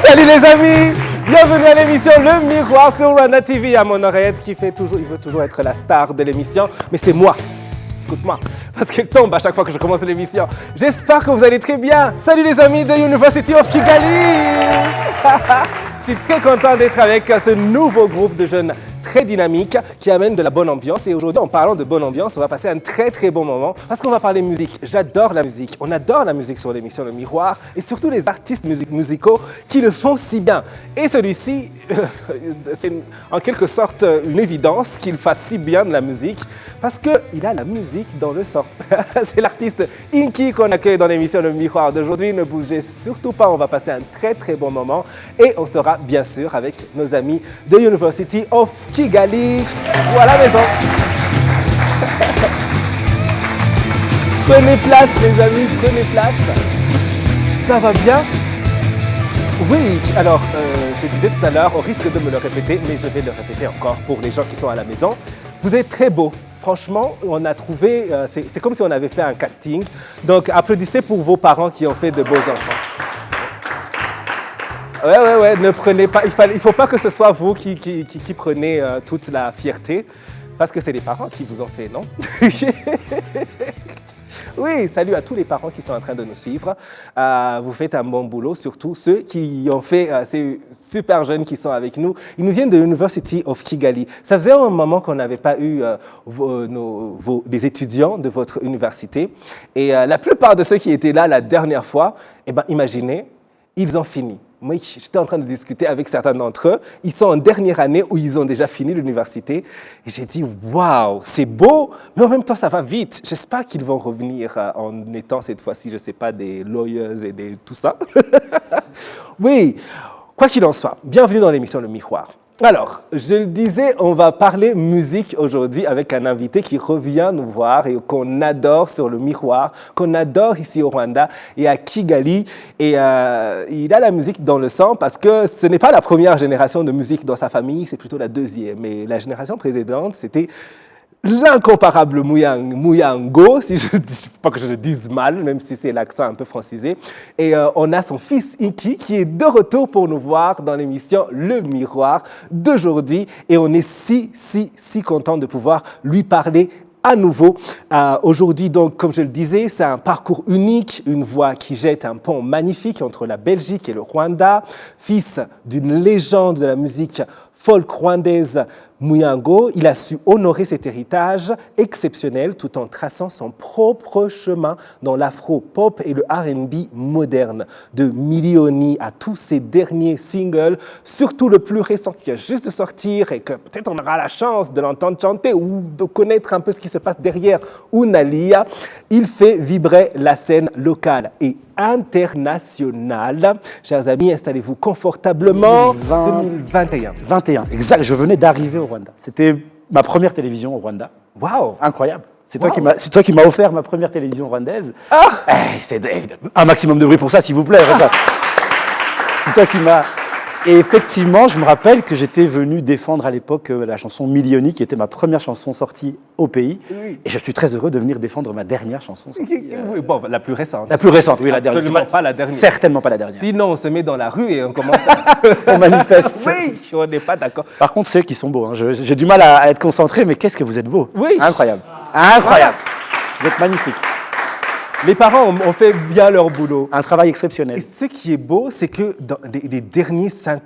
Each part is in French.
Salut les amis, bienvenue à l'émission Le Miroir sur Rwanda TV. Il y a mon oreillette qui fait toujours, il veut toujours être la star de l'émission, mais c'est moi. Écoute-moi, parce qu'elle tombe à chaque fois que je commence l'émission. J'espère que vous allez très bien. Salut les amis de University of Kigali. Je suis très content d'être avec ce nouveau groupe de jeunes très dynamiques qui amènent de la bonne ambiance. Et aujourd'hui, en parlant de bonne ambiance, on va passer un très bon moment parce qu'on va parler musique. J'adore la musique. On adore la musique sur l'émission Le Miroir et surtout les artistes musicaux qui le font si bien. Et celui-ci, c'est en quelque sorte une évidence qu'il fasse si bien de la musique parce qu'il a la musique dans le sang. C'est l'artiste Inky qu'on accueille dans l'émission Le Miroir d'aujourd'hui. Ne bougez surtout pas, on va passer un très bon moment et on sera bien sûr avec nos amis de University of Kigali. Voilà la maison. Prenez place les amis, prenez place. Ça va bien? Oui, alors je disais tout à l'heure, au risque de me le répéter, mais je vais le répéter encore pour les gens qui sont à la maison. Vous êtes très beaux. Franchement, on a trouvé, c'est comme si on avait fait un casting. Donc applaudissez pour vos parents qui ont fait de beaux enfants. Ouais, ne prenez pas, il ne faut pas que ce soit vous qui prenez toute la fierté, parce que c'est les parents qui vous ont fait, non? Oui, salut à tous les parents qui sont en train de nous suivre. Vous faites un bon boulot, surtout ceux qui ont fait, ces super jeunes qui sont avec nous. Ils nous viennent de University of Kigali. Ça faisait un moment qu'on n'avait pas eu des étudiants de votre université. Et la plupart de ceux qui étaient là la dernière fois, eh ben, imaginez, ils ont fini. Moi, j'étais en train de discuter avec certains d'entre eux. Ils sont en dernière année où ils ont déjà fini l'université. Et j'ai dit, waouh, c'est beau, mais en même temps, ça va vite. J'espère qu'ils vont revenir en étant cette fois-ci, je ne sais pas, des lawyers et tout ça. Oui, quoi qu'il en soit, bienvenue dans l'émission Le Miroir. Alors, je le disais, on va parler musique aujourd'hui avec un invité qui revient nous voir et qu'on adore sur Le Miroir, qu'on adore ici au Rwanda et à Kigali. Et il a la musique dans le sang parce que ce n'est pas la première génération de musique dans sa famille, c'est plutôt la deuxième. Et la génération précédente, c'était l'incomparable Muyango, si je dis pas que je le dise mal, même si c'est l'accent un peu francisé. Et on a son fils Inky qui est de retour pour nous voir dans l'émission Le Miroir d'aujourd'hui. Et on est si content de pouvoir lui parler à nouveau. Aujourd'hui, donc, comme je le disais, c'est un parcours unique, une voix qui jette un pont magnifique entre la Belgique et le Rwanda. Fils d'une légende de la musique folk rwandaise, Muyango, il a su honorer cet héritage exceptionnel tout en traçant son propre chemin dans l'afro-pop et le R&B moderne. De Milioni à tous ses derniers singles, surtout le plus récent qui vient juste de sortir et que peut-être on aura la chance de l'entendre chanter ou de connaître un peu ce qui se passe derrière Unalia, il fait vibrer la scène locale et internationale. Chers amis, installez-vous confortablement. 2021. 21, exact. Je venais d'arriver au Rwanda. C'était ma première télévision au Rwanda. Waouh! Incroyable. C'est toi qui m'as offert ma première télévision rwandaise. Ah! C'est un maximum de bruit pour ça, s'il vous plaît. Ça. C'est toi qui m'as... Et effectivement, je me rappelle que j'étais venu défendre à l'époque la chanson Milioni, qui était ma première chanson sortie au pays. Oui. Et je suis très heureux de venir défendre ma dernière chanson sortie. Oui, bon, la plus récente. La plus récente, oui, la dernière. Absolument pas la dernière. Certainement pas la dernière. Sinon, on se met dans la rue et on commence à... on manifeste. Oui, on n'est pas d'accord. Par contre, c'est qu'ils sont beaux. Hein. J'ai du mal à être concentré, mais qu'est-ce que vous êtes beaux. Oui. Incroyable. Incroyable. Vous êtes magnifiques. Les parents ont fait bien leur boulot. Un travail exceptionnel. Et ce qui est beau, c'est que dans les derniers 5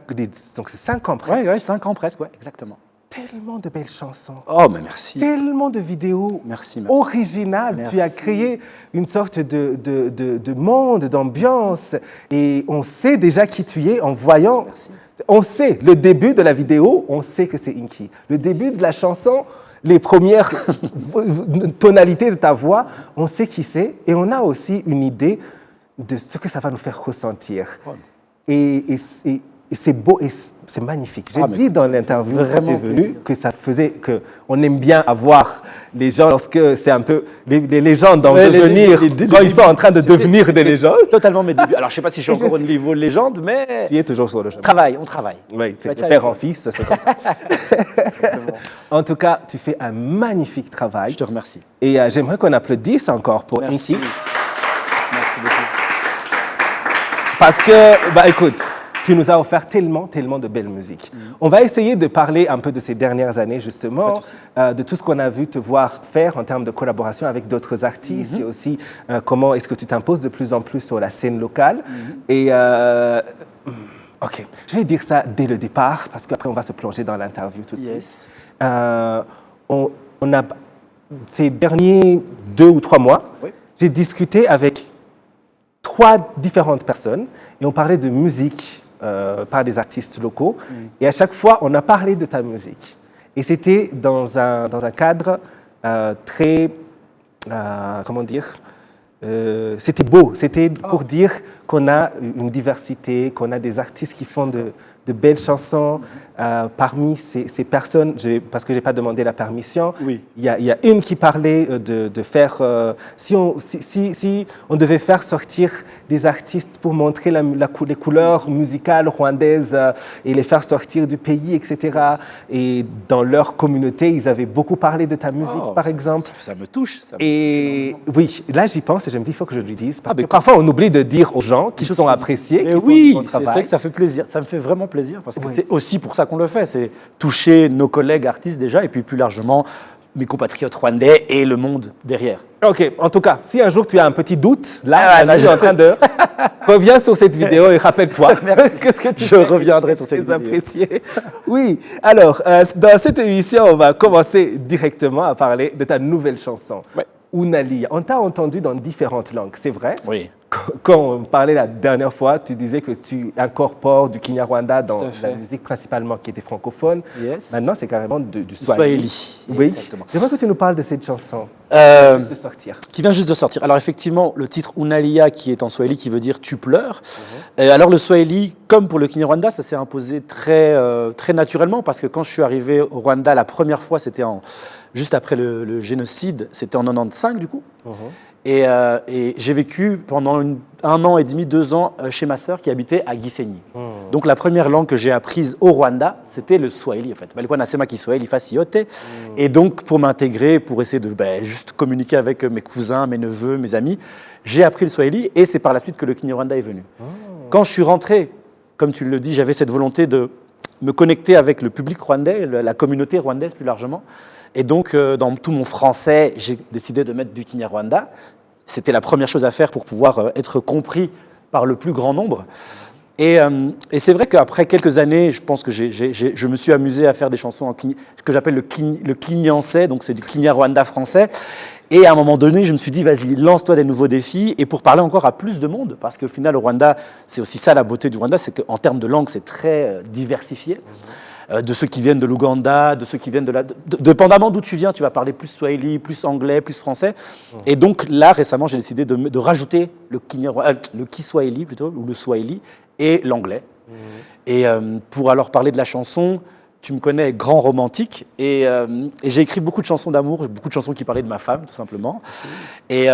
ans presque. Oui, 5 ans presque, ouais, exactement. Tellement de belles chansons. Oh, mais merci. Tellement de vidéos originales. Merci. Tu as créé une sorte de monde, d'ambiance. Et on sait déjà qui tu es en voyant. Merci. On sait, le début de la vidéo, on sait que c'est Inky. Le début de la chanson, les premières tonalités de ta voix, on sait qui c'est et on a aussi une idée de ce que ça va nous faire ressentir. Et c'est beau et c'est magnifique. J'ai dit dans l'interview quand tu es venu que ça faisait qu'on aime bien avoir les gens lorsque c'est un peu les légendes en devenir, quand ils sont en train de devenir des légendes. Totalement mes débuts. Alors je ne sais pas si je suis encore au niveau de légende, mais... Tu es toujours sur le chemin. On travaille. Oui, c'est de père en fils, c'est comme ça. En tout cas, tu fais un magnifique travail. Je te remercie. Et j'aimerais qu'on applaudisse encore pour Inky. Inky. Merci beaucoup. Parce que, bah écoute, Tu nous as offert tellement, tellement de belle musique. On va essayer de parler un peu de ces dernières années, justement, de tout ce qu'on a vu te voir faire en termes de collaboration avec d'autres artistes et aussi comment est-ce que tu t'imposes de plus en plus sur la scène locale. Et OK, je vais dire ça dès le départ parce qu'après, on va se plonger dans l'interview tout de suite. On a, ces derniers 2 ou 3 mois, j'ai discuté avec 3 différentes personnes et on parlait de musique par des artistes locaux. Et à chaque fois, on a parlé de ta musique. Et c'était dans un cadre très, comment dire, c'était beau. C'était pour dire qu'on a une diversité, qu'on a des artistes qui font de belles chansons. Parmi ces personnes, parce que je n'ai pas demandé la permission, il y a une qui parlait de faire, si on devait faire sortir des artistes pour montrer les couleurs musicales rwandaises et les faire sortir du pays, etc. Et dans leur communauté, ils avaient beaucoup parlé de ta musique, par exemple. Ça me touche. Et oui, là j'y pense et je me dis, il faut que je lui dise. Parce que parfois on oublie de dire aux gens qui sont appréciés. Mais oui, c'est vrai que ça fait plaisir. Ça me fait vraiment plaisir parce que c'est aussi pour ça qu'on le fait. C'est toucher nos collègues artistes déjà et puis plus largement mes compatriotes rwandais et le monde derrière. OK, en tout cas, si un jour tu as un petit doute, là, je suis en train de... Reviens sur cette vidéo et rappelle-toi. Qu'est-ce que tu Je reviendrai sur cette vidéo. Apprécié. Oui, alors, dans cette émission, on va commencer directement à parler de ta nouvelle chanson, Unalia. On t'a entendu dans différentes langues, c'est vrai? Oui. Quand on parlait la dernière fois, tu disais que tu incorpores du Kinyarwanda dans la musique principalement qui était francophone. Maintenant, c'est carrément du Swahili. Oui, exactement. J'aimerais que tu nous parles de cette chanson qui vient juste de sortir. Qui vient juste de sortir. Alors effectivement, le titre Unalia, qui est en Swahili, qui veut dire « tu pleures ». Alors le Swahili, comme pour le Kinyarwanda, ça s'est imposé très naturellement parce que quand je suis arrivé au Rwanda la première fois, c'était juste après le génocide, c'était en 95 du coup. Et j'ai vécu pendant 1 an et demi, 2 ans chez ma sœur qui habitait à Gisenyi. Donc la première langue que j'ai apprise au Rwanda, c'était le Swahili en fait. Balikuwa nasema Kiswahili fasi yote. Et donc pour m'intégrer, pour essayer de juste communiquer avec mes cousins, mes neveux, mes amis, j'ai appris le Swahili et c'est par la suite que le Kinyarwanda est venu. Quand je suis rentré, comme tu le dis, j'avais cette volonté de me connecter avec le public rwandais, la communauté rwandaise plus largement. Et donc, dans tout mon français, j'ai décidé de mettre du Kinyarwanda. C'était la première chose à faire pour pouvoir être compris par le plus grand nombre. Et c'est vrai qu'après quelques années, je pense que je me suis amusé à faire des chansons que j'appelle le kinyansais, donc c'est du Kinyarwanda français. Et à un moment donné, je me suis dit, vas-y, lance-toi des nouveaux défis. Et pour parler encore à plus de monde, parce qu'au final, au Rwanda, c'est aussi ça la beauté du Rwanda, c'est qu'en termes de langue, c'est très diversifié. De ceux qui viennent de l'Ouganda, de ceux qui viennent dépendamment d'où tu viens, tu vas parler plus Swahili, plus anglais, plus français. Et donc là, récemment, j'ai décidé de rajouter le Kiswahili plutôt, ou le Swahili, et l'anglais. Et pour alors parler de la chanson, tu me connais, grand romantique, et j'ai écrit beaucoup de chansons d'amour, beaucoup de chansons qui parlaient de ma femme, tout simplement. Et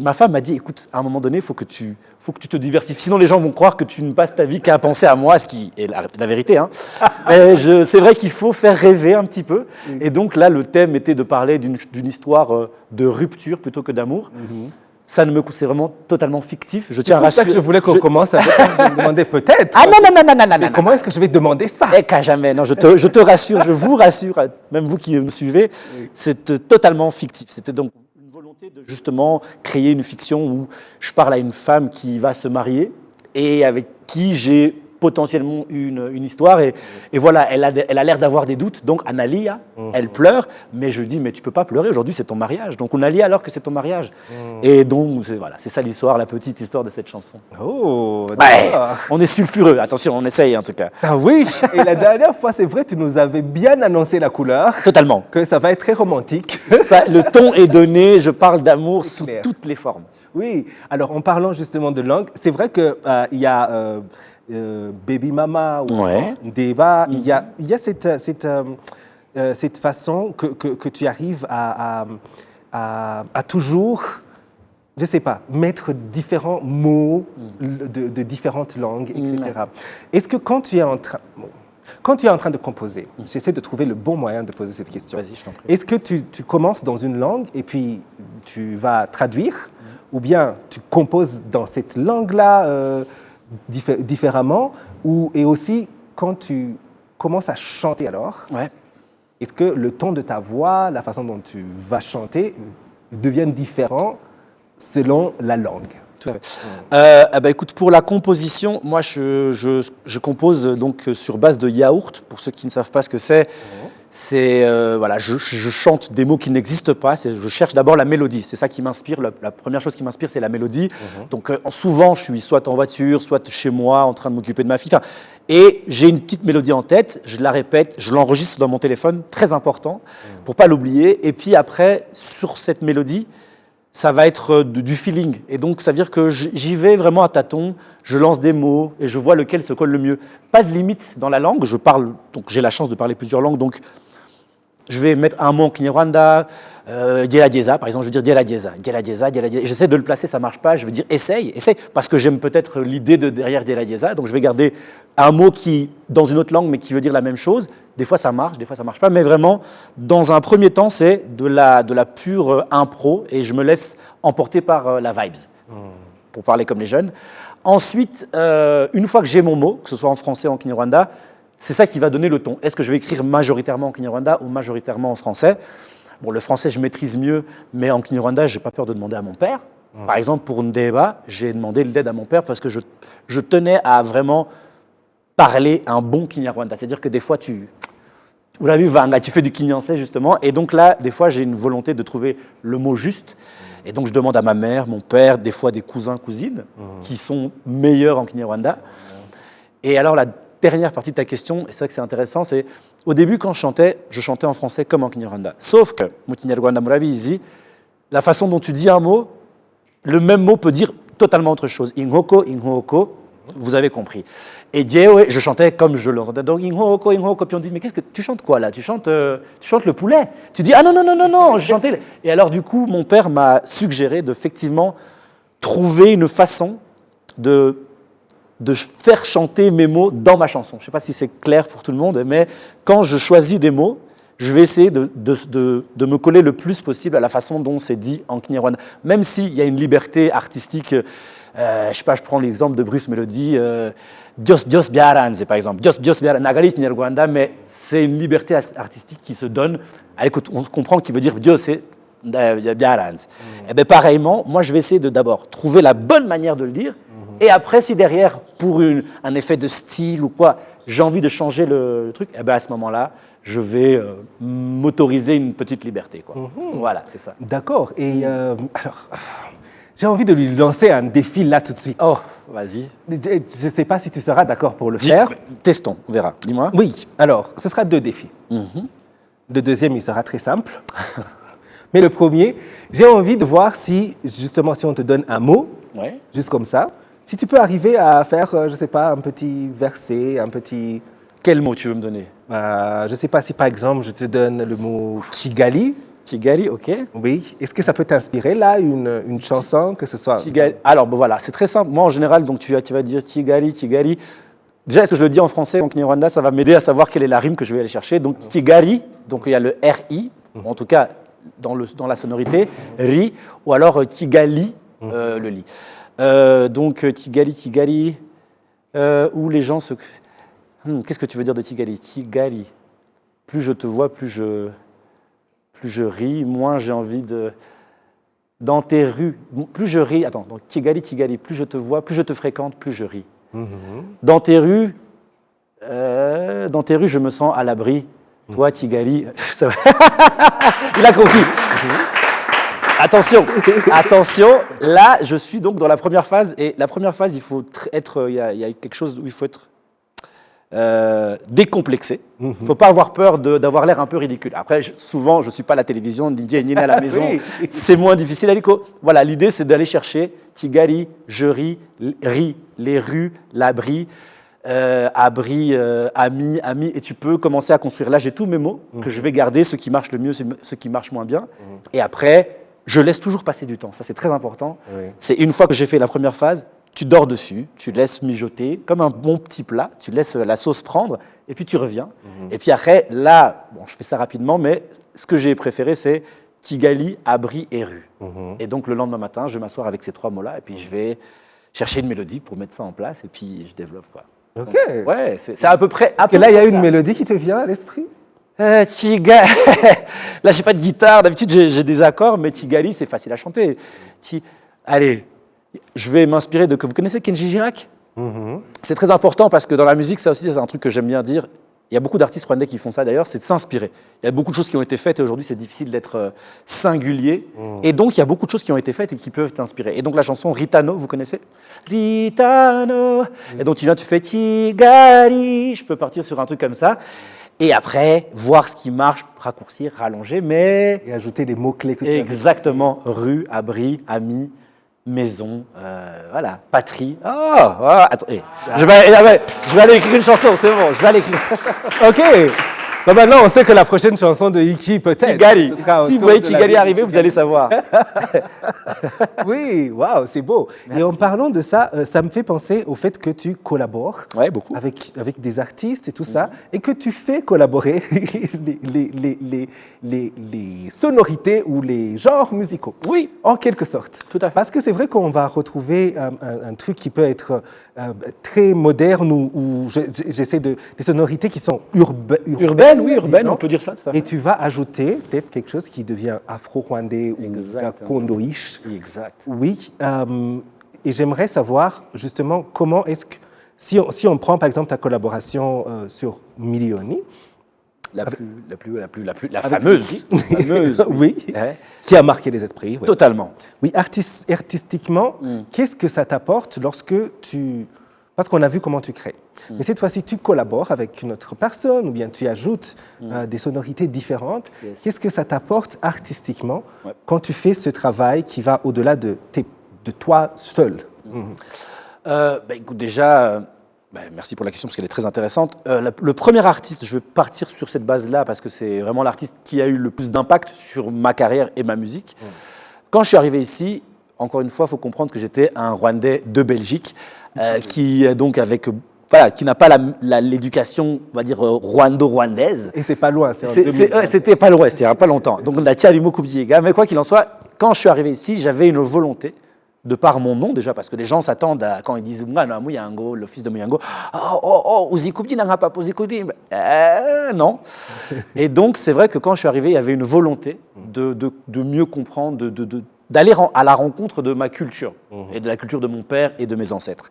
ma femme m'a dit, écoute, à un moment donné, il faut que tu te diversifies, sinon les gens vont croire que tu ne passes ta vie qu'à penser à moi, ce qui est la vérité. Hein. Mais c'est vrai qu'il faut faire rêver un petit peu. Et donc là, le thème était de parler d'une histoire de rupture plutôt que d'amour. Ça c'est vraiment totalement fictif. Je tiens à rassurer. C'est pour ça que je voulais qu'on commence avec ça. Je me demandais peut-être. Ah non. Comment est-ce que je vais demander ça? Eh qu'à jamais. Non, je te rassure, je vous rassure, même vous qui me suivez, c'est totalement fictif. C'était donc une volonté de justement créer une fiction où je parle à une femme qui va se marier et avec qui j'ai potentiellement une histoire et voilà, elle a l'air d'avoir des doutes, donc Analia, elle pleure, mais je dis mais tu peux pas pleurer, aujourd'hui c'est ton mariage, donc on allie alors que c'est ton mariage. Et donc voilà, c'est ça l'histoire, la petite histoire de cette chanson. Oh, ouais, on est sulfureux, attention, on essaye en tout cas. Ah oui, et la dernière fois c'est vrai, tu nous avais bien annoncé la couleur. Totalement. Que ça va être très romantique. Ça, le ton est donné, je parle d'amour sous toutes les formes. Oui, alors en parlant justement de langue, c'est vrai qu'il y a... Baby Mama ou Deba, il y a cette façon que tu arrives à toujours, je ne sais pas, mettre différents mots de différentes langues, etc. Est-ce que quand tu es en train de composer, j'essaie de trouver le bon moyen de poser cette question. Vas-y, je t'en prie. Est-ce que tu commences dans une langue et puis tu vas traduire, ou bien tu composes dans cette langue-là différemment, Et aussi, quand tu commences à chanter alors, Ouais. est-ce que le ton de ta voix, la façon dont tu vas chanter, deviennent différents selon la langue? Tout à fait. Écoute, pour la composition, moi, je compose donc sur base de yaourt. Pour ceux qui ne savent pas ce que c'est, voilà, je chante des mots qui n'existent pas. Je cherche d'abord la mélodie. C'est ça qui m'inspire. La première chose qui m'inspire, c'est la mélodie. Donc, souvent, je suis soit en voiture, soit chez moi, en train de m'occuper de ma fille. Enfin, et j'ai une petite mélodie en tête. Je la répète, je l'enregistre dans mon téléphone, très important, pour pas l'oublier. Et puis après, sur cette mélodie, ça va être du feeling. Et donc, ça veut dire que j'y vais vraiment à tâtons, je lance des mots et je vois lequel se colle le mieux. Pas de limite dans la langue, je parle, donc j'ai la chance de parler plusieurs langues, donc je vais mettre un mot en Kinyarwanda, Gerageza, par exemple, je veux dire Gerageza. J'essaie de le placer, ça ne marche pas, je veux dire essaye, parce que j'aime peut-être l'idée de derrière Gerageza, donc je vais garder un mot qui, dans une autre langue, mais qui veut dire la même chose. Des fois ça marche, des fois ça ne marche pas, mais vraiment, dans un premier temps, c'est de la pure impro, et je me laisse emporter par la vibes, pour parler comme les jeunes. Ensuite, une fois que j'ai mon mot, que ce soit en français ou en Kinyarwanda, c'est ça qui va donner le ton. Est-ce que je vais écrire majoritairement en Kinyarwanda ou majoritairement en français? Bon, le français, je maîtrise mieux, mais en Kinyarwanda, je n'ai pas peur de demander à mon père. Par exemple, pour Ndeba, j'ai demandé l'aide à mon père parce que je tenais à vraiment parler un bon Kinyarwanda. C'est-à-dire que des fois, vous l'avez vu, Vanga, tu fais du Kinyansé, justement. Et donc là, des fois, j'ai une volonté de trouver le mot juste. Et donc, je demande à ma mère, mon père, des fois des cousins, cousines, qui sont meilleurs en Kinyarwanda. Et alors, la dernière partie de ta question, et c'est vrai que c'est intéressant, c'est au début, quand je chantais en français comme en Kinyarwanda. Sauf que, Kinyarwanda Murabizi, la façon dont tu dis un mot, le même mot peut dire totalement autre chose. Inhoko, inhoko, vous avez compris. Et Diewe, je chantais comme je l'entendais. Donc, inhoko, inhoko, puis on dit, mais qu'est-ce que tu chantes quoi là, tu chantes le poulet. Tu dis, ah non, je chantais. Et alors, du coup, mon père m'a suggéré d'effectivement trouver une façon de faire chanter mes mots dans ma chanson. Je ne sais pas si c'est clair pour tout le monde, mais quand je choisis des mots, je vais essayer de me coller le plus possible à la façon dont c'est dit en Kinyarwanda. Même s'il y a une liberté artistique, je sais pas, je prends l'exemple de Bruce Melody, Dios Biaranze par exemple, Dios Biaranze, Nagali Kinyarwanda, mais c'est une liberté artistique qui se donne. Écoute, on comprend qu'il veut dire Dios, c'est Biaranze. Et bien pareillement, moi je vais essayer de d'abord trouver la bonne manière de le dire. Et après, si derrière, pour un effet de style ou quoi, j'ai envie de changer le truc, et ben à ce moment-là, je vais m'autoriser une petite liberté, quoi. Voilà, c'est ça. D'accord. Et alors, j'ai envie de lui lancer un défi là tout de suite. Oh, vas-y. Je ne sais pas si tu seras d'accord pour le faire. Testons, on verra. Dis-moi. Oui. Alors, ce sera 2 défis. Le deuxième, il sera très simple. Mais le premier, j'ai envie de voir si, justement, si on te donne un mot, juste comme ça, si tu peux arriver à faire, je ne sais pas, un petit verset, un petit... Quel mot tu veux me donner? Je ne sais pas si, par exemple, je te donne le mot Kigali. Kigali, ok. Oui. Est-ce que ça peut t'inspirer, là, une chanson, que ce soit... Kigali. Alors, bon, voilà, c'est très simple. Moi, en général, donc, tu vas dire Kigali. Déjà, est-ce que je le dis en français, en Kinyarwanda, ça va m'aider à savoir quelle est la rime que je vais aller chercher. Donc, Kigali, donc il y a le RI, en tout cas, dans la sonorité, RI, ou alors Kigali, le li. Donc, Kigali, où les gens se... qu'est-ce que tu veux dire de Kigali? Kigali. Plus je te vois, plus je ris, moins j'ai envie de... Dans tes rues, plus je ris... Attends, donc Kigali, plus je te vois, plus je te fréquente, plus je ris. Dans tes rues, je me sens à l'abri. Toi, Kigali... Il a compris. Attention, là, je suis donc dans la première phase, et la première phase, il faut être, il y a quelque chose où il faut être décomplexé. Il ne faut pas avoir peur d'avoir l'air un peu ridicule. Après, souvent, je ne suis pas à la télévision, DJ Nina à la maison, c'est moins difficile à l'écho. Voilà, l'idée, c'est d'aller chercher Kigali, je ris, les rues, l'abri, abri, ami, et tu peux commencer à construire. Là, j'ai tous mes mots que je vais garder, ceux qui marchent le mieux, ceux qui marchent moins bien. Et après, je laisse toujours passer du temps. Ça, c'est très important. C'est une fois que j'ai fait la première phase, tu dors dessus, tu laisses mijoter, comme un bon petit plat, tu laisses la sauce prendre, et puis tu reviens. Et puis après, là, bon, je fais ça rapidement, mais ce que j'ai préféré, c'est Kigali, abri et rue. Et donc, le lendemain matin, je vais m'asseoir avec ces 3 mots-là, et puis je vais chercher une mélodie pour mettre ça en place, et puis je développe, quoi. Ok. Ouais, c'est à peu près. Et là, il y a une mélodie qui te vient à l'esprit? Tiga. Là, j'ai pas de guitare. D'habitude, j'ai des accords, mais Tigali, c'est facile à chanter. Allez, je vais m'inspirer de. Vous connaissez Kenji Girac? C'est très important parce que dans la musique, ça aussi, c'est un truc que j'aime bien dire. Il y a beaucoup d'artistes rwandais qui font ça d'ailleurs, c'est de s'inspirer. Il y a beaucoup de choses qui ont été faites et aujourd'hui, c'est difficile d'être singulier. Et donc, il y a beaucoup de choses qui ont été faites et qui peuvent t'inspirer. Et donc, la chanson Ritano, vous connaissez? Ritano. Et donc, tu viens, tu fais Tigali. Je peux partir sur un truc comme ça. Et après, voir ce qui marche, raccourcir, rallonger, mais... Et ajouter les mots-clés que tu as. Exactement. Rue, abri, ami, maison, voilà, patrie. Attends, je vais aller écrire une chanson, c'est bon, je vais aller écrire. Ok. Bah maintenant, on sait que la prochaine chanson de Iki, peut-être. Tigali. Si vous voyez Tigali arriver, vous allez savoir. Oui, waouh, c'est beau. Merci. Et en parlant de ça, ça me fait penser au fait que tu collabores Ouais, beaucoup. avec des artistes et tout ça, et que tu fais collaborer les sonorités ou les genres musicaux. Oui, En quelque sorte. tout à fait. Parce que c'est vrai qu'on va retrouver un truc qui peut être très moderne ou j'essaie des sonorités qui sont Urbaine, oui, urbaine, disons. on peut dire ça. Et tu vas ajouter peut-être quelque chose qui devient afro-rwandais ou Exactement. gakondoïche. Exact. Oui, et j'aimerais savoir justement comment est-ce que, si on prend par exemple ta collaboration sur Milioni, La fameuse. fameuse. oui, Ouais. qui a marqué les esprits. Oui, Totalement. oui artistiquement, qu'est-ce que ça t'apporte lorsque tu... Parce qu'on a vu comment tu crées. Mais cette fois-ci, tu collabores avec une autre personne ou bien tu ajoutes des sonorités différentes. Yes. Qu'est-ce que ça t'apporte artistiquement Ouais. quand tu fais ce travail qui va au-delà de toi seul? Écoute, déjà, merci pour la question parce qu'elle est très intéressante. Le premier artiste, je vais partir sur cette base-là parce que c'est vraiment l'artiste qui a eu le plus d'impact sur ma carrière et ma musique. Quand je suis arrivé ici, encore une fois, il faut comprendre que j'étais un Rwandais de Belgique qui donc qui n'a pas l'éducation, on va dire, rwando-rwandaise. Et c'est pas loin, c'est en 2000. C'était pas loin, c'était il n'y a pas longtemps. Donc on a tiré du mot Kubdiega. Mais quoi qu'il en soit, quand je suis arrivé ici, j'avais une volonté, de par mon nom déjà, parce que les gens s'attendent à, quand ils disent Muyango, le fils de Muyango, Uzikubdi n'a pas Uzikubdi. Non. Et donc c'est vrai que quand je suis arrivé, il y avait une volonté de mieux comprendre, d'aller à la rencontre de ma culture et de la culture de mon père et de mes ancêtres.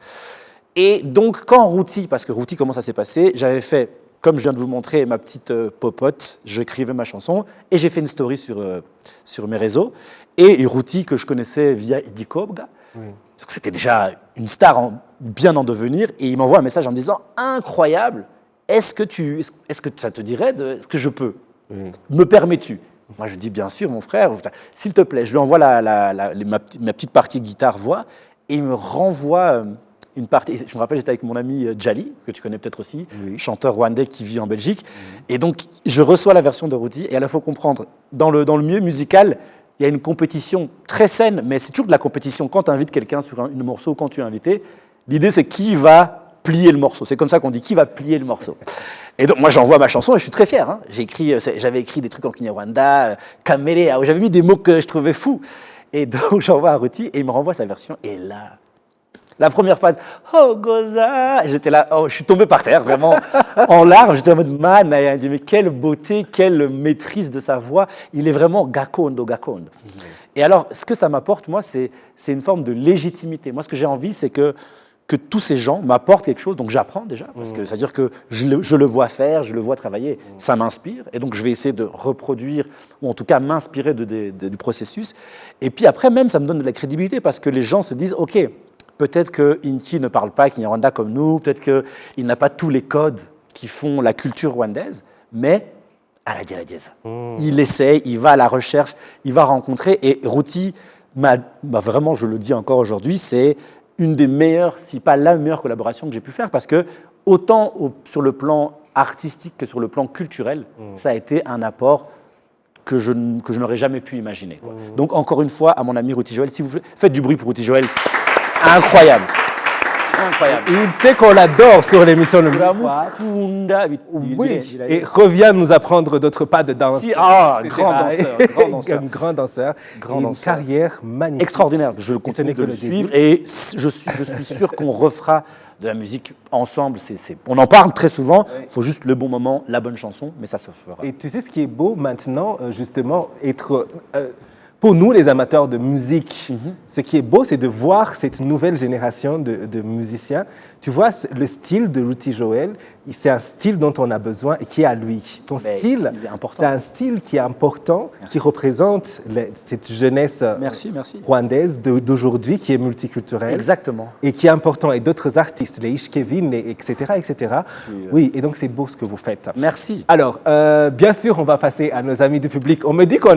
Et donc, quand Routi, parce que Routi, comment ça s'est passé? J'avais fait, comme je viens de vous montrer, ma petite popote, j'écrivais ma chanson et j'ai fait une story sur mes réseaux. Et Routi, que je connaissais via Idikobga, c'était déjà une star bien en devenir, et il m'envoie un message en me disant « Incroyable, est-ce que ça te dirait est-ce que je peux? Me permets-tu ?» Moi, je dis « Bien sûr, mon frère, s'il te plaît. » Je lui envoie ma petite partie guitare-voix, et il me renvoie... une partie, je me rappelle, j'étais avec mon ami Djali, que tu connais peut-être aussi, chanteur rwandais qui vit en Belgique. Et donc, je reçois la version de Routi. Et là, il faut comprendre, dans le milieu musical, il y a une compétition très saine, mais c'est toujours de la compétition. Quand tu invites quelqu'un sur un morceau, quand tu es invité, l'idée, c'est qui va plier le morceau. C'est comme ça qu'on dit, qui va plier le morceau. Et donc, moi, j'envoie ma chanson et je suis très fier. Hein. J'avais écrit des trucs en Kinyarwanda, Kamere, j'avais mis des mots que je trouvais fous. Et donc, j'envoie à Routi et il me renvoie sa version. Et là... La première phase, oh Goza, j'étais là, je suis tombé par terre, vraiment en larmes. J'étais en mode man, il dit mais quelle beauté, quelle maîtrise de sa voix. Il est vraiment gakondo. Et alors, ce que ça m'apporte, moi, c'est une forme de légitimité. Moi, ce que j'ai envie, c'est que tous ces gens m'apportent quelque chose. Donc, j'apprends déjà, parce que c'est-à-dire que je le vois faire, je le vois travailler, ça m'inspire. Et donc, je vais essayer de reproduire, ou en tout cas m'inspirer du processus. Et puis après, même, ça me donne de la crédibilité, parce que les gens se disent, OK, peut-être que Inki ne parle pas Kinyarwanda comme nous, peut-être qu'il n'a pas tous les codes qui font la culture rwandaise, mais à la dièse. Il essaie, il va à la recherche, il va rencontrer. Et Routi, vraiment, je le dis encore aujourd'hui, c'est une des meilleures, si pas la meilleure collaboration que j'ai pu faire, parce que autant sur le plan artistique que sur le plan culturel, ça a été un apport que je n'aurais jamais pu imaginer. Donc encore une fois, à mon ami Routi Joël, s'il vous plaît, faites du bruit pour Routi Joël. Incroyable. Il sait qu'on l'adore sur l'émission Le Miroir. Oui, et revient nous apprendre d'autres pas de danse. Grand danseur. Un grand danseur. Une carrière magnifique. Extraordinaire. Je continue de le suivre et je suis sûr qu'on refera de la musique ensemble. On en parle très souvent, il faut juste le bon moment, la bonne chanson, mais ça se fera. Et tu sais ce qui est beau maintenant, justement, pour nous, les amateurs de musique, ce qui est beau, c'est de voir cette nouvelle génération de musiciens. Tu vois, le style de Ruti Joel, c'est un style dont on a besoin et qui est à lui. Ton style, c'est un style qui est important, qui représente cette jeunesse rwandaise d'aujourd'hui qui est multiculturelle. Exactement. Et qui est important. Et d'autres artistes, les Ish Kevin, etc., etc. Oui, et donc c'est beau ce que vous faites. Merci. Alors, bien sûr, on va passer à nos amis du public. On me dit que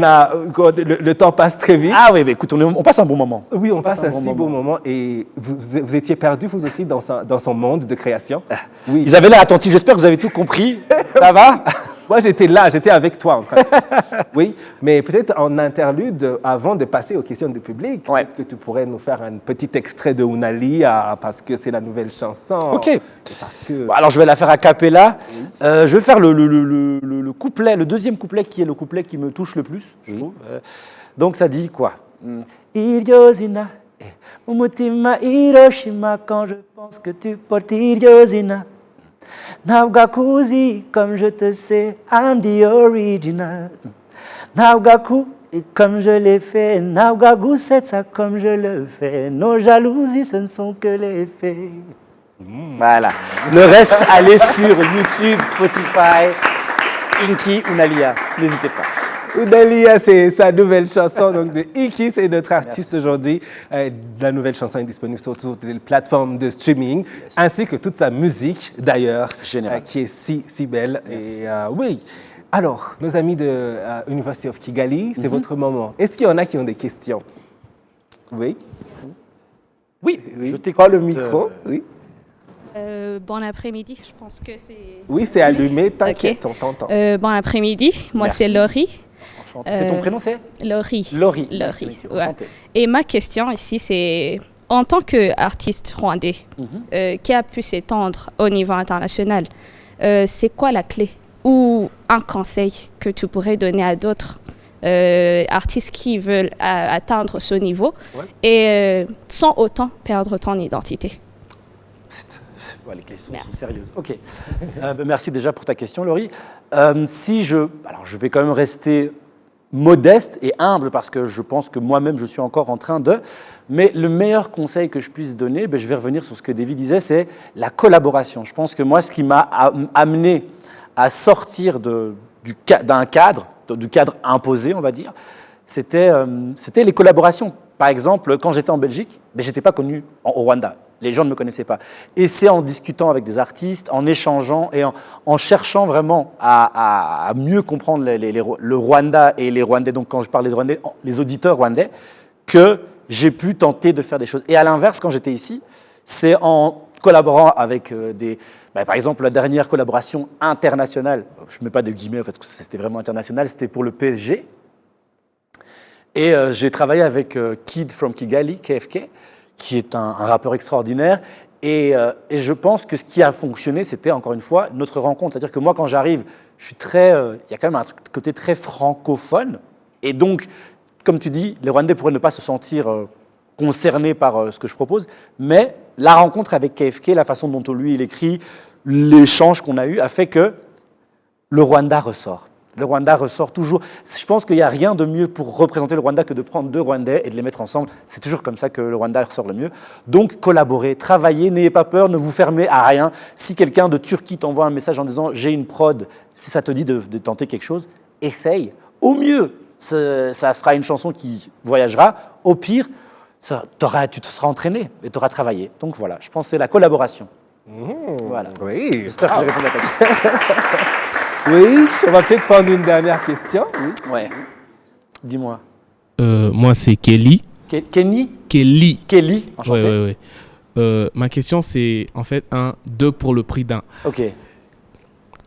le temps passe très vite. Ah oui, mais écoute, on passe un bon moment. Oui, on passe un si beau moment. Et vous étiez perdu, vous aussi, dans son monde de création. Oui. Ils avaient l'air attentifs. J'espère que vous avez tout compris. Ça va? Moi, j'étais là, j'étais avec toi. Oui, mais peut-être en interlude, avant de passer aux questions du public, peut-être que tu pourrais nous faire un petit extrait de Unali, parce que c'est la nouvelle chanson. OK. Parce que... Bon, alors, je vais la faire a cappella. Je vais faire le couplet, le deuxième couplet, qui est le couplet qui me touche le plus, je trouve. Donc, ça dit quoi? Iryozina, umutima Hiroshima, quand je pense que tu portes Iryozina. Nabgakuzi, comme je te sais, I'm the original. Nabgaku, comme je l'ai fait. Nabgaku, c'est ça comme je le fais. Nos jalousies, ce ne sont que les faits. Voilà. Le reste, allez sur YouTube, Spotify, Inky, Unalia. N'hésitez pas. Unalia, c'est sa nouvelle chanson donc de Inky, c'est notre artiste aujourd'hui. La nouvelle chanson est disponible sur toutes les plateformes de streaming, ainsi que toute sa musique d'ailleurs, qui est si belle. Merci. Et oui. Alors, nos amis de University of Kigali, c'est votre moment. Est-ce qu'il y en a qui ont des questions? Oui. Oui, je t'écoute le micro. Oui. Bon après-midi, je pense que c'est... Oui, c'est allumé, t'inquiète, on t'entend. Bon après-midi, moi c'est Laurie. C'est ton prénom, c'est Laurie. Laurie. Ouais. Et ma question ici, c'est en tant qu'artiste rwandais qui a pu s'étendre au niveau international, c'est quoi la clé ou un conseil que tu pourrais donner à d'autres artistes qui veulent atteindre ce niveau et sans autant perdre ton identité? Les questions sont sérieuses. OK. Merci déjà pour ta question, Laurie. Alors, je vais quand même rester modeste et humble parce que je pense que moi-même, je suis encore en train de... Mais le meilleur conseil que je puisse donner, je vais revenir sur ce que David disait, c'est la collaboration. Je pense que moi, ce qui m'a amené à sortir d'un cadre, du cadre imposé, on va dire, c'était les collaborations. Par exemple, quand j'étais en Belgique, je n'étais pas connu au Rwanda. Les gens ne me connaissaient pas. Et c'est en discutant avec des artistes, en échangeant et en cherchant vraiment à mieux comprendre le Rwanda et les Rwandais, donc quand je parle des Rwandais, les auditeurs rwandais, que j'ai pu tenter de faire des choses. Et à l'inverse, quand j'étais ici, c'est en collaborant avec par exemple, la dernière collaboration internationale, je ne mets pas de guillemets, en fait, parce que c'était vraiment international, c'était pour le PSG. Et j'ai travaillé avec Kid from Kigali, KFK, qui est un rappeur extraordinaire. Et je pense que ce qui a fonctionné, c'était encore une fois notre rencontre. C'est-à-dire que moi, quand j'arrive, je suis il y a quand même un côté très francophone. Et donc, comme tu dis, les Rwandais pourraient ne pas se sentir concernés par ce que je propose. Mais la rencontre avec KFK, la façon dont lui, il écrit, l'échange qu'on a eu, a fait que le Rwanda ressort. Le Rwanda ressort toujours. Je pense qu'il n'y a rien de mieux pour représenter le Rwanda que de prendre deux Rwandais et de les mettre ensemble. C'est toujours comme ça que le Rwanda ressort le mieux. Donc, collaborez, travaillez, n'ayez pas peur, ne vous fermez à rien. Si quelqu'un de Turquie t'envoie un message en disant « j'ai une prod », si ça te dit de tenter quelque chose, essaye. Au mieux, ça fera une chanson qui voyagera. Au pire, tu te seras entraîné et tu auras travaillé. Donc voilà, je pense que c'est la collaboration. Voilà. Oui. J'espère que j'ai répondu à ta question. Oui, on va peut-être prendre une dernière question. Oui. Ouais. Dis-moi. Moi, c'est Kelly. Kenny? Kelly. Kelly, enchanté. Oui. Ma question, c'est en fait 2 pour le prix d'un. OK.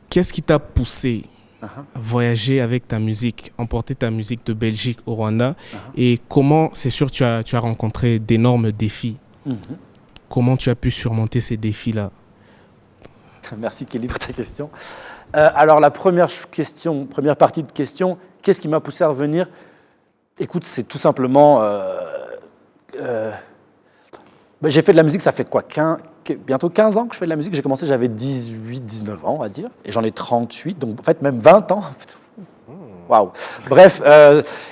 Qu'est-ce qui t'a poussé à voyager avec ta musique, emporter ta musique de Belgique au Rwanda? Et comment, c'est sûr, tu as rencontré d'énormes défis. Comment tu as pu surmonter ces défis-là? Merci Kelly pour ta question. Alors la première partie de question, qu'est-ce qui m'a poussé à revenir? Écoute, c'est tout simplement... j'ai fait de la musique, ça fait quoi, bientôt 15 ans que je fais de la musique. J'ai commencé, j'avais 18, 19 ans, on va dire. Et j'en ai 38, donc en fait, même 20 ans. Waouh. Bref,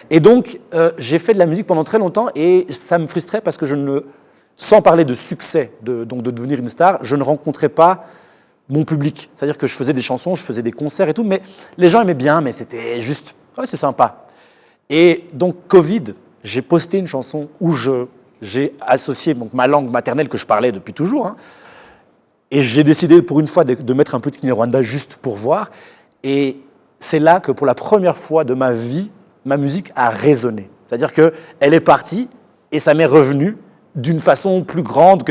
et donc, j'ai fait de la musique pendant très longtemps et ça me frustrait parce que sans parler de succès, donc de devenir une star, je ne rencontrais pas mon public. C'est-à-dire que je faisais des chansons, je faisais des concerts et tout, mais les gens aimaient bien, mais c'était juste, ouais, c'est sympa. Et donc, Covid, j'ai posté une chanson où j'ai associé donc, ma langue maternelle que je parlais depuis toujours, hein, et j'ai décidé pour une fois de mettre un peu de Kinyarwanda juste pour voir. Et c'est là que pour la première fois de ma vie, ma musique a résonné. C'est-à-dire qu'elle est partie et ça m'est revenu d'une façon plus grande.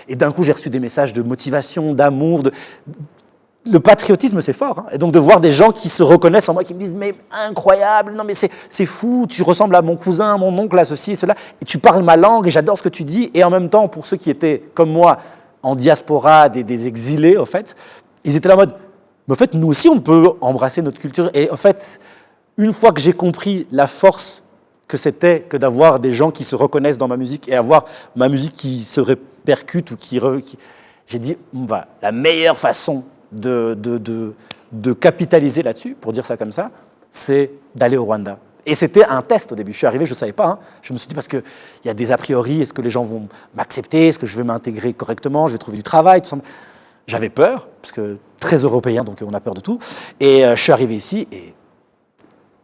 Et d'un coup, j'ai reçu des messages de motivation, d'amour. Le patriotisme, c'est fort. Hein. Et donc de voir des gens qui se reconnaissent en moi, qui me disent « Mais incroyable, non mais c'est fou, tu ressembles à mon cousin, à mon oncle, à ceci et cela. Et tu parles ma langue et j'adore ce que tu dis. » Et en même temps, pour ceux qui étaient, comme moi, en diaspora, des exilés, en fait, ils étaient là en mode « Mais en fait, nous aussi, on peut embrasser notre culture. » Et en fait, une fois que j'ai compris la force que c'était que d'avoir des gens qui se reconnaissent dans ma musique et avoir ma musique qui se répercute ou j'ai dit, la meilleure façon de capitaliser là-dessus, pour dire ça comme ça, c'est d'aller au Rwanda. Et c'était un test au début. Je suis arrivé, je ne savais pas. Hein. Je me suis dit, parce qu'il y a des a priori, est-ce que les gens vont m'accepter? Est-ce que je vais m'intégrer correctement? Je vais trouver du travail? Tout ça. J'avais peur, parce que très européen, donc on a peur de tout. Et je suis arrivé ici et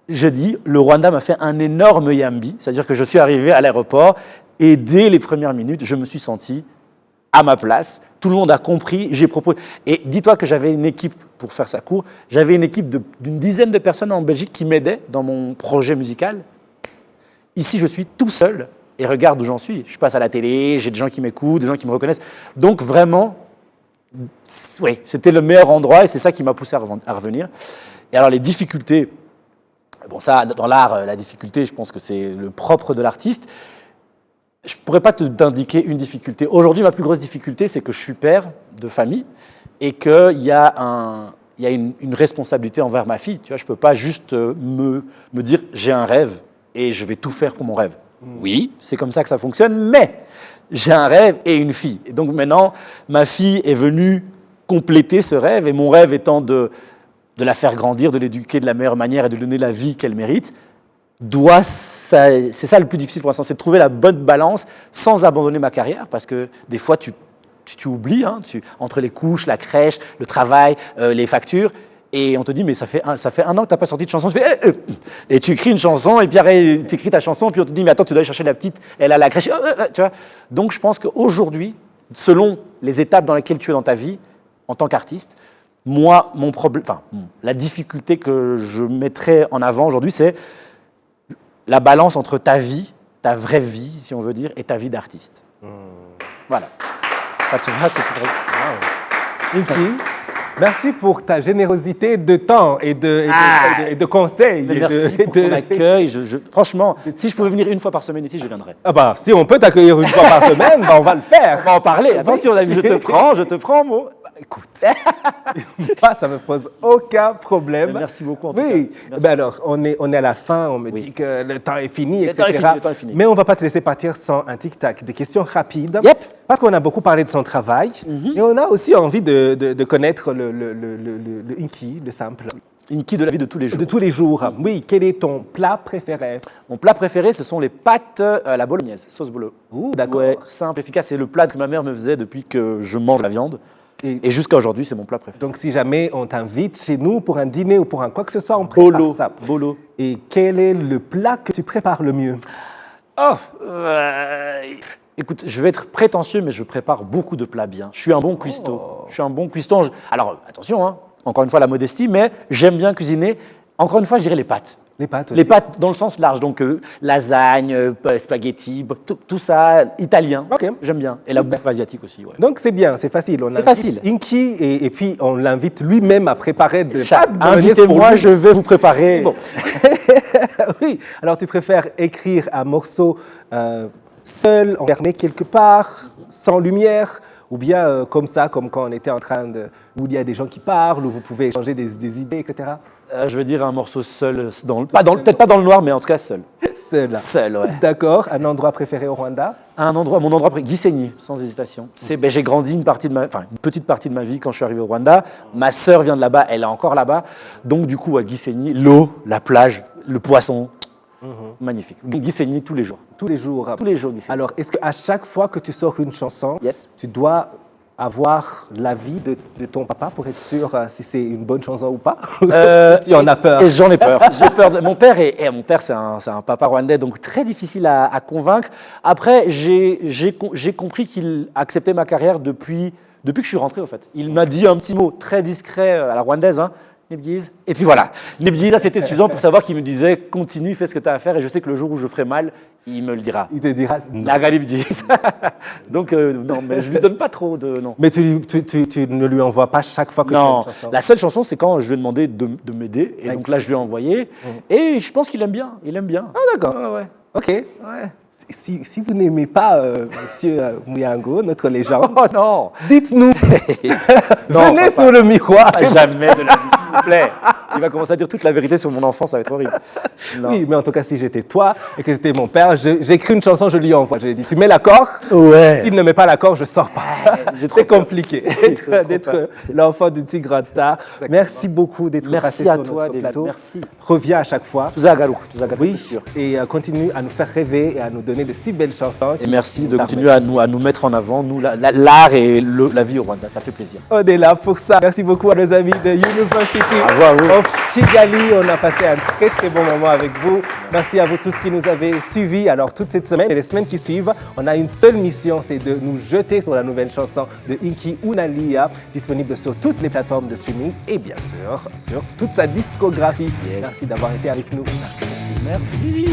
je dis, le Rwanda m'a fait un énorme yambi, c'est-à-dire que je suis arrivé à l'aéroport et dès les premières minutes, je me suis senti à ma place. Tout le monde a compris, j'ai proposé. Et dis-toi que j'avais une équipe, pour faire ça court, j'avais une équipe d'une dizaine de personnes en Belgique qui m'aidaient dans mon projet musical. Ici, je suis tout seul et regarde où j'en suis. Je passe à la télé, j'ai des gens qui m'écoutent, des gens qui me reconnaissent. Donc vraiment, oui, c'était le meilleur endroit et c'est ça qui m'a poussé à revenir. Et alors les difficultés, bon ça, dans l'art, la difficulté, je pense que c'est le propre de l'artiste. Je ne pourrais pas t'indiquer une difficulté. Aujourd'hui, ma plus grosse difficulté, c'est que je suis père de famille et qu'il y a une responsabilité envers ma fille. Tu vois, je ne peux pas juste me dire j'ai un rêve et je vais tout faire pour mon rêve. Oui, c'est comme ça que ça fonctionne, mais j'ai un rêve et une fille. Et donc maintenant, ma fille est venue compléter ce rêve et mon rêve étant de la faire grandir, de l'éduquer de la meilleure manière et de lui donner la vie qu'elle mérite, c'est ça le plus difficile pour l'instant, c'est de trouver la bonne balance sans abandonner ma carrière, parce que des fois, tu oublies, hein, entre les couches, la crèche, le travail, les factures, et on te dit, mais ça fait un an que tu n'as pas sorti de chanson, tu fais, et tu écris une chanson, et puis après, tu écris ta chanson, puis on te dit, mais attends, tu dois aller chercher la petite, elle a la crèche, tu vois. Donc je pense qu'aujourd'hui, selon les étapes dans lesquelles tu es dans ta vie, en tant qu'artiste, moi, la difficulté que je mettrais en avant aujourd'hui, c'est la balance entre ta vie, ta vraie vie, si on veut dire, et ta vie d'artiste. Voilà. Ça te va, c'est vrai. Inky, merci pour ta générosité de temps et de conseils. Merci pour ton accueil. Franchement, si je pouvais venir une fois par semaine ici, je viendrais. Ah bah, si on peut t'accueillir une fois par semaine, bah, on va le faire. On va en parler. Attention, je te prends, moi. Écoute, moi, ça me pose aucun problème. Merci beaucoup. En oui, tout cas. Ben alors, on est à la fin, on me dit que le temps est fini, etc. Le temps est fini. Mais on ne va pas te laisser partir sans un tic-tac. Des questions rapides. Yep. Parce qu'on a beaucoup parlé de son travail. Et on a aussi envie de connaître le Inky, le simple. Inky de la vie de tous les jours. De tous les jours. Oui, quel est ton plat préféré? Mon plat préféré, ce sont les pâtes à la bolognaise, sauce bolo. D'accord. Ouais, simple, efficace. C'est le plat que ma mère me faisait depuis que je mange la viande. Et jusqu'à aujourd'hui, c'est mon plat préféré. Donc, si jamais on t'invite chez nous pour un dîner ou pour un quoi que ce soit, on prépare ça. Bolo. Et quel est le plat que tu prépares le mieux? Écoute, je vais être prétentieux, mais je prépare beaucoup de plats bien. Je suis un bon cuistot. Je suis un bon cuistot. Alors, attention, hein, encore une fois, la modestie, mais j'aime bien cuisiner. Encore une fois, je dirais les pâtes. Les pâtes aussi. Les pâtes dans le sens large, donc lasagne, spaghetti, tout ça, italien. Ok. J'aime bien. Et la bouffe asiatique aussi. Ouais. Donc c'est bien, c'est facile. On invite Inky et puis on l'invite lui-même à préparer des pâtes bolognaise. Invitez-moi, je vais vous préparer. Bon. Oui. Alors tu préfères écrire un morceau seul, enfermé quelque part, sans lumière, ou bien comme ça, comme quand on était en train où il y a des gens qui parlent, où vous pouvez échanger des idées, etc. Je veux dire un morceau seul, peut-être pas dans le noir, mais en tout cas seul. Seul. Seul, ouais. D'accord. Un endroit préféré au Rwanda? Mon endroit préféré, Gisenyi, sans hésitation. J'ai grandi une petite partie de ma vie quand je suis arrivé au Rwanda. Ma sœur vient de là-bas, elle est encore là-bas. Donc du coup, à Gisenyi, l'eau, la plage, le poisson, magnifique. Gisenyi tous les jours. Tous les jours. Tous les jours, Gisenyi. Alors, est-ce qu'à chaque fois que tu sors une chanson, Yes. tu dois avoir l'avis de ton papa pour être sûr si c'est une bonne chanson ou pas? Tu en as peur. Et j'en ai peur. J'ai peur. Mon père, c'est un papa rwandais, donc très difficile à convaincre. Après, j'ai compris qu'il acceptait ma carrière depuis que je suis rentré, en fait. Il m'a dit un petit mot très discret à la rwandaise, hein, Nebyiza. Et puis voilà. Nebyiza, c'était suffisant pour savoir qu'il me disait continue, fais ce que tu as à faire. Et je sais que le jour où je ferai mal, il me le dira. Il te dira non. La Nebyiza. Donc, non, mais je ne lui donne pas trop de. Non. Mais tu ne lui envoies pas chaque fois que tu as Non, une chanson? la seule chanson, c'est quand je lui ai demandé de m'aider. Et donc là, je lui ai envoyé. Et je pense qu'il aime bien. Il aime bien. Ah, d'accord. Ouais. Ok. Ouais. Si vous n'aimez pas Monsieur Muyango, notre légende, Oh non. dites-nous. Non, Venez papa. sur le miroir. Jamais de la vie, s'il vous plaît. Il va commencer à dire toute la vérité sur mon enfance, ça va être horrible. Non. Oui, mais en tout cas, si j'étais toi et que c'était mon père, j'écris une chanson, je lui envoie. J'ai dit, tu mets l'accord? Ouais. S'il ne met pas l'accord, je sors pas. J'ai trop C'est peur. compliqué trop d'être l'enfant du petit grand star. Merci beaucoup d'être passé Merci à sur toi, notre David. plateau. Merci. Reviens à chaque fois. Tuzagaru, Oui, c'est sûr. et continue à nous faire rêver et à nous donner de si belles chansons. Et merci de continuer à nous mettre en avant, nous, l'art et la vie au Rwanda. Ça fait plaisir. On est là pour ça. Merci beaucoup à nos amis de University Bravo à vous. of Kigali. On a passé un très très bon moment avec vous. Merci à vous tous qui nous avez suivis. Alors toute cette semaine et les semaines qui suivent, on a une seule mission, c'est de nous jeter sur la nouvelle chanson de Inki Unalia, disponible sur toutes les plateformes de streaming et bien sûr sur toute sa discographie. Yes. Merci d'avoir été avec nous. Merci.